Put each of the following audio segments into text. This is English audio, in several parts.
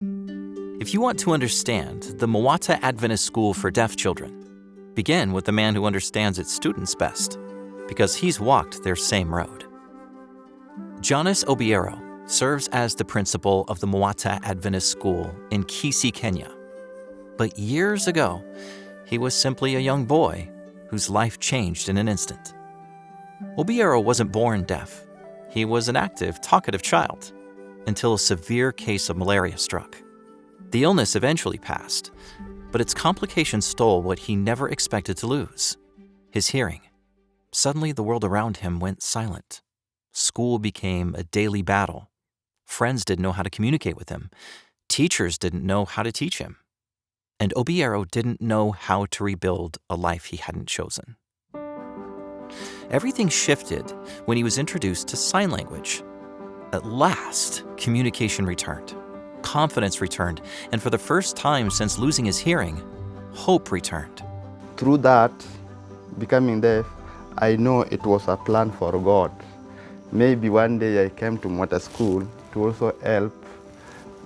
If you want to understand the Mwata Adventist School for Deaf Children, begin with the man who understands its students best, because he's walked their same road. Jonas Obiero serves as the principal of the Mwata Adventist School in Kisii, Kenya. But years ago, he was simply a young boy whose life changed in an instant. Obiero wasn't born deaf. He was an active, talkative child until a severe case of malaria struck. The illness eventually passed, but its complications stole what he never expected to lose: his hearing. Suddenly, the world around him went silent. School became a daily battle. Friends didn't know how to communicate with him. Teachers didn't know how to teach him. And Obiero didn't know how to rebuild a life he hadn't chosen. Everything shifted when he was introduced to sign language. At last, communication returned. Confidence returned, and for the first time since losing his hearing, hope returned. Through that, becoming deaf, I know it was a plan for God. Maybe one day I came to Mwata School to also help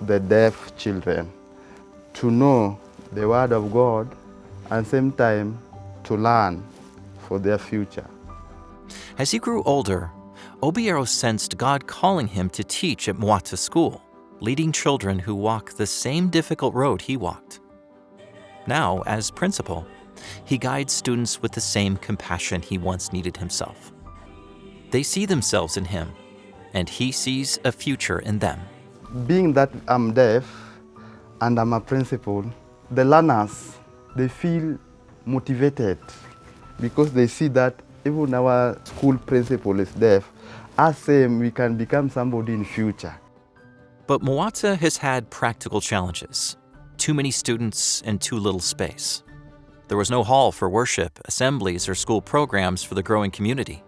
the deaf children to know the Word of God and same time to learn for their future. As he grew older, Obiero sensed God calling him to teach at Mwata School, leading children who walk the same difficult road he walked. Now, as principal, he guides students with the same compassion he once needed himself. They see themselves in him, and he sees a future in them. Being that I'm deaf and I'm a principal, the learners, they feel motivated because they see that even our school principal is deaf. As same, we can become somebody in future. But Mwata has had practical challenges. Too many students and too little space. There was no hall for worship, assemblies, or school programs for the growing community.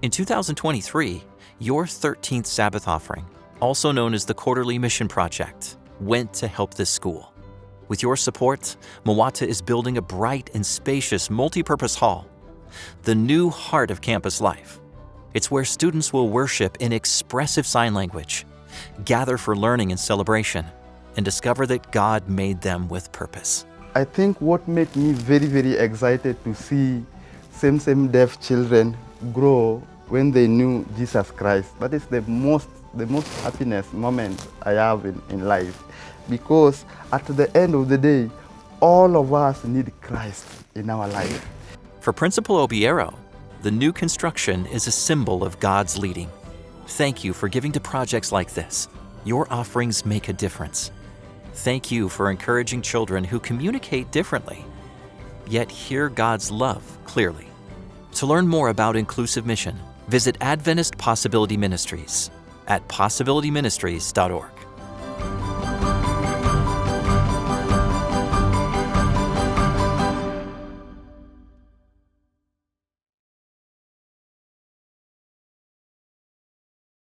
In 2023, your 13th Sabbath offering, also known as the Quarterly Mission Project, went to help this school. With your support, Mwata is building a bright and spacious multi-purpose hall, the new heart of campus life. It's where students will worship in expressive sign language, gather for learning and celebration, and discover that God made them with purpose. I think what made me very, very excited to see same deaf children grow when they knew Jesus Christ. That is the most happiness moment I have in life. Because at the end of the day, all of us need Christ in our life. For Principal Obiero, the new construction is a symbol of God's leading. Thank you for giving to projects like this. Your offerings make a difference. Thank you for encouraging children who communicate differently, yet hear God's love clearly. To learn more about Inclusive Mission, visit Adventist Possibility Ministries at possibilityministries.org.